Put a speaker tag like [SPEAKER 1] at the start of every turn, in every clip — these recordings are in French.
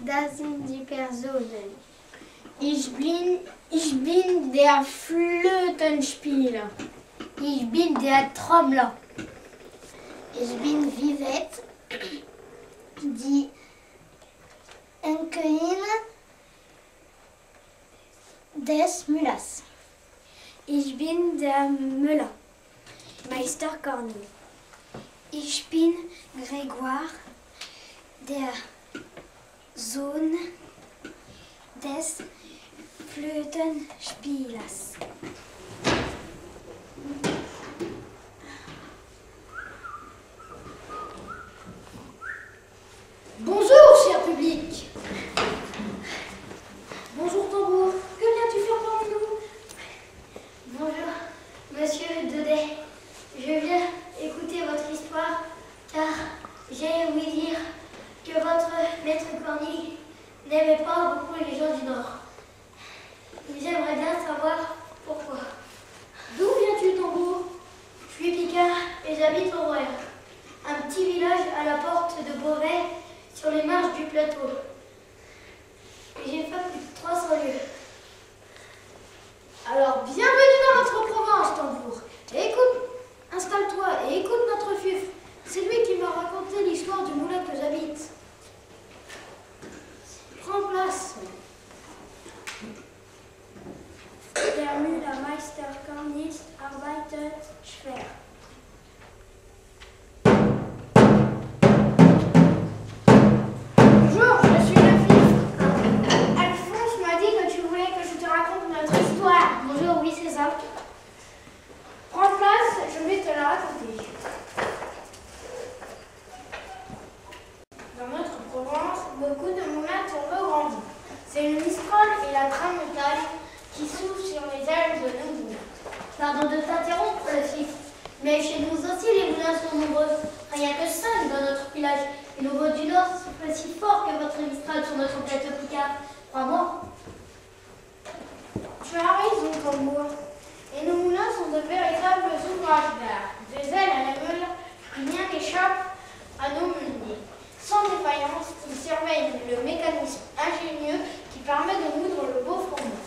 [SPEAKER 1] Da sind die Personen.
[SPEAKER 2] Ich bin der Flötenspieler.
[SPEAKER 1] Ich bin der Trommler.
[SPEAKER 3] Ich bin Vivette, die Enkelin des Müllers.
[SPEAKER 1] Ich bin der Müller, Meister Corny. Ich bin Grégoire, der Sohn des Flötenspielers.
[SPEAKER 2] Bonjour, cher public. Bonjour, tambour. Que viens-tu faire parmi nous?
[SPEAKER 1] Bonjour, monsieur Daudet. Je viens écouter votre histoire car j'ai ouï dire que votre maître Corny n'aimait pas beaucoup les gens du Nord. J'aimerais bien savoir pourquoi.
[SPEAKER 2] D'où viens-tu, tambour?
[SPEAKER 1] Je suis Picard et j'habite au Roer, un petit village à la porte de Beauvais sur les marges du plateau. J'ai fait plus de 300 lieues.
[SPEAKER 2] Alors, bienvenue dans notre province, tambour. Et écoute, installe-toi et écoute notre fufre. C'est lui qui m'a raconté l'histoire du moulin que j'habite. Prends place.
[SPEAKER 1] Der Müllermeister Cornis arbeitet schwer.
[SPEAKER 2] Bonjour, je suis le fils. Alphonse m'a dit que tu voulais que je te raconte notre histoire.
[SPEAKER 1] Bonjour, oui, c'est ça.
[SPEAKER 2] Prends place, je vais te la raconter. Dans notre Provence, beaucoup de moulins tombent au grand vent. C'est le Mistral et la Tramontane qui soufflent sur les ailes de nos moulins.
[SPEAKER 1] Pardon de t'interrompre, le fils, mais chez nous aussi les moulins sont nombreux. Rien que 5 dans notre village. Et nos vents du Nord soufflent si fort que votre Mistral sur notre plateau Picard. Crois-moi.
[SPEAKER 2] Tu as raison, tambour. Et nos moulins sont de véritables ouvrages d'art. Des ailes à la meule, rien n'échappe à nos meuniers. Sans défaillance, ils surveillent le mécanisme ingénieux qui permet de moudre le beau froment.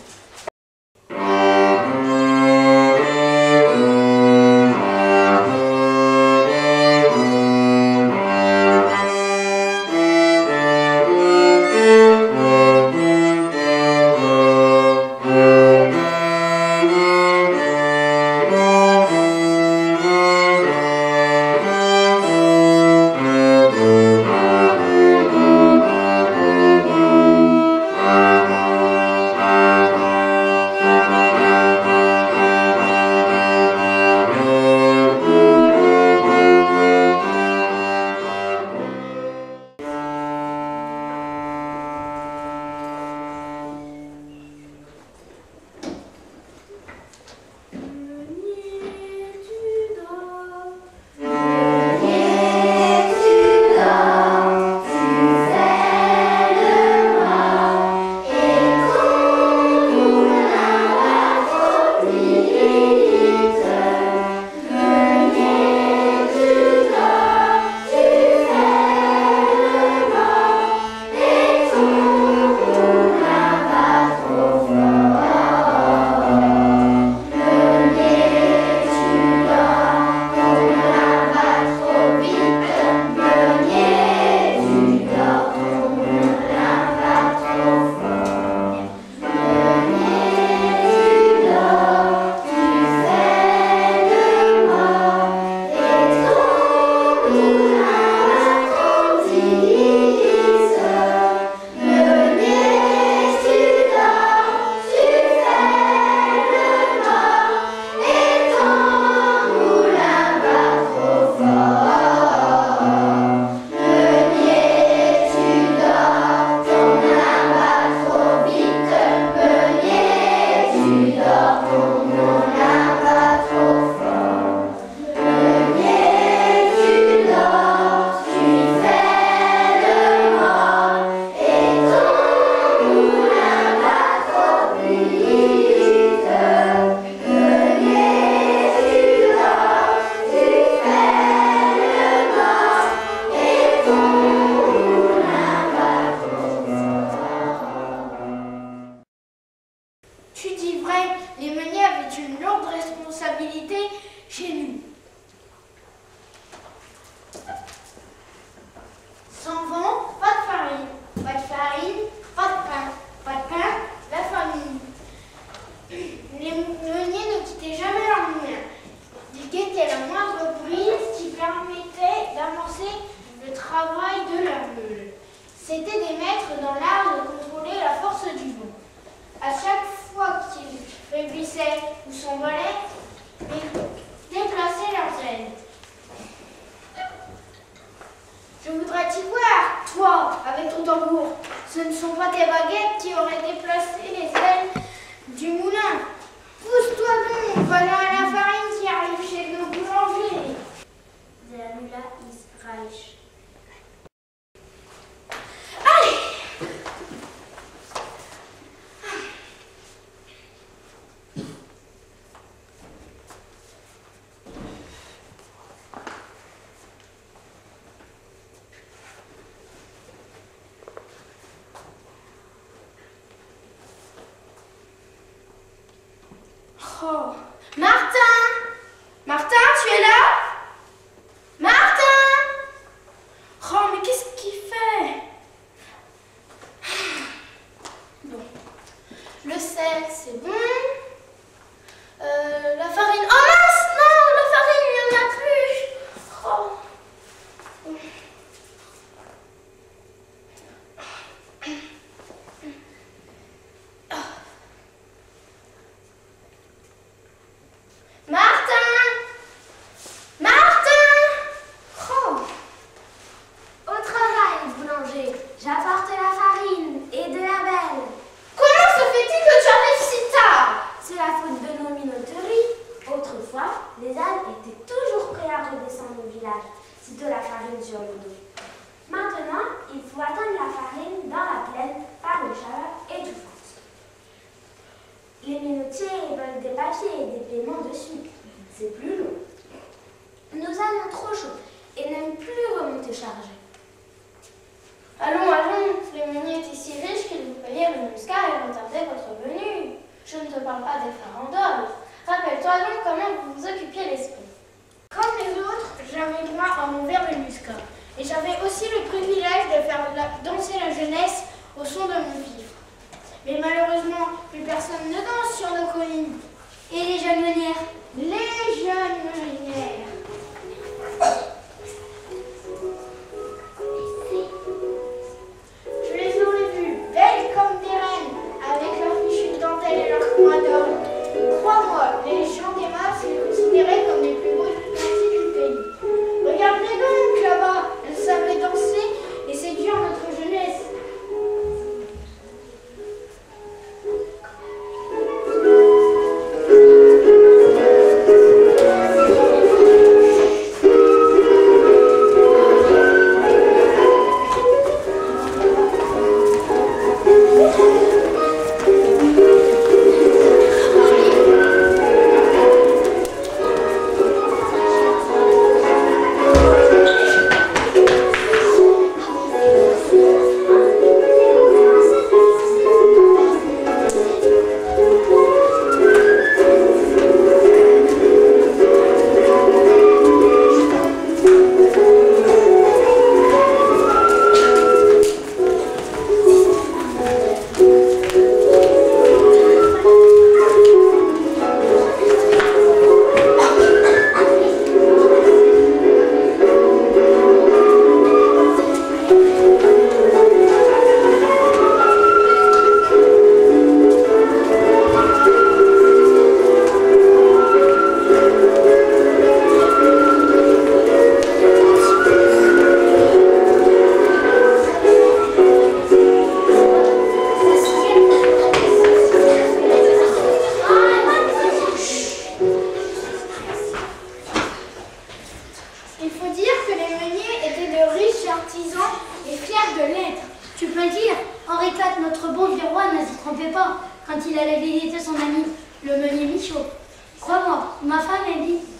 [SPEAKER 2] était maître dans l'art de contrôler la force du vent. À chaque fois qu'il faiblissait ou s'envolait, ils déplaçaient leurs ailes. Je voudrais t'y voir, toi, avec ton tambour. Ce ne sont pas tes baguettes qui auraient déplacé les ailes du moulin. Pousse-toi donc, voilà la farine qui arrive chez le boulanger.
[SPEAKER 1] Der Müller ist reich.
[SPEAKER 2] Allez! Oh. Martin! Martin, tu es là? Martin! Oh, mais qu'est-ce qu'il fait? Bon. Le sel, c'est bon. La farine. Oh mince! Non, la farine, il n'y en a plus. Oh. Martin! Martin! Oh.
[SPEAKER 1] Au travail, boulanger. J'apporte la farine et de la belle.
[SPEAKER 2] Comment se fait-il que tu arrives si tard?
[SPEAKER 1] C'est la faute de nos minoteries. Autrefois, les ânes étaient toujours prêts à redescendre au village, sitôt la farine sur le dos. Maintenant, il faut attendre la farine dans la plaine par une chaleur étouffante. Les minotiers veulent des papiers et des paiements de sucre. C'est plus long. Nos ânes ont trop chaud et n'aiment plus remonter chargés.
[SPEAKER 2] Allons, allons, les meuniers étaient si riches qu'ils vous payaient le muscat et retardaient votre venue. Je ne te parle pas des farandoles. Rappelle-toi donc comment vous vous occupiez l'esprit. Comme les autres, j'avais droit à mon verre de muscat. Et j'avais aussi le privilège de faire danser la jeunesse au son de mon vivre. Mais malheureusement, plus personne ne danse sur nos collines.
[SPEAKER 1] Et les jeunes meunières?
[SPEAKER 2] Les jeunes meunières. Je les aurais vues, belles comme des reines, avec leurs fichus de dentelle et leurs croix d'or. Crois-moi, les gens des masses les considéraient comme les plus beaux partis du pays. Regardez donc là-bas, elles savaient danser et séduire notre jeunesse.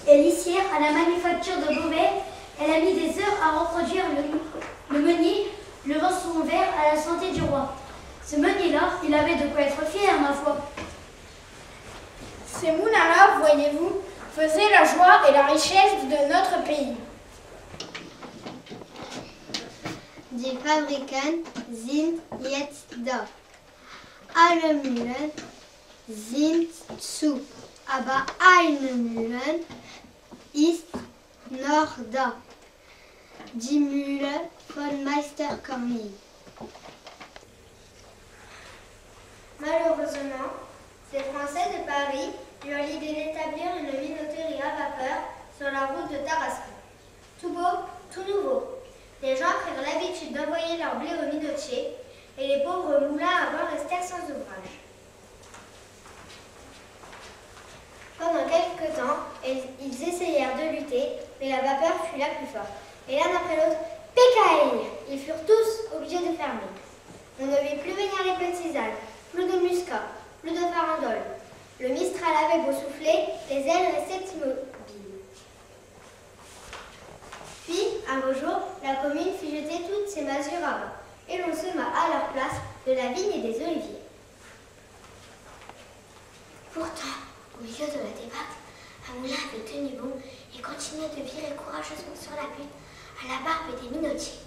[SPEAKER 1] est lissière à la manufacture de Beauvais. Elle a mis des heures à reproduire le meunier, levant son verre à la santé du roi. Ce meunier-là, il avait de quoi être fier, ma foi.
[SPEAKER 2] Ces moulins-là, voyez-vous, faisaient la joie et la richesse de notre pays.
[SPEAKER 3] Die Fabriken sind jetzt da. Alle Mühlen sind zu, aber eine Mühle ist noch da. Die Mühle von Meister Cornille.
[SPEAKER 2] Ces Français de Paris eurent l'idée d'établir une minoterie à vapeur sur la route de Tarascon. Tout beau, tout nouveau. Les gens prirent l'habitude d'envoyer leur blé au minotier et les pauvres moulins à bord restèrent sans ouvrage. Pendant quelque temps, ils essayèrent de lutter, mais la vapeur fut la plus forte. Et l'un après l'autre, pécaille! Ils furent tous obligés de fermer. On ne vit plus venir les petits ânes, plus de muscat, plus de farandole. Le mistral avait beau souffler, les ailes restaient immobiles. Puis, un beau jour, la commune fit jeter toutes ses masures à bas, et l'on sema à leur place de la vigne et des oliviers.
[SPEAKER 1] Pourtant, au milieu de la débâcle, un moulin avait tenu bon et continuait de virer courageusement sur la butte à la barbe des minotiers.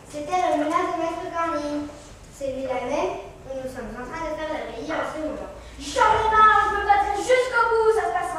[SPEAKER 2] C'était le moulin de Maître Cornille, celui-là même où nous sommes en train de faire la veillée en ce moment.
[SPEAKER 4] J'en ai marre, je me battrai jusqu'au bout, ça se passera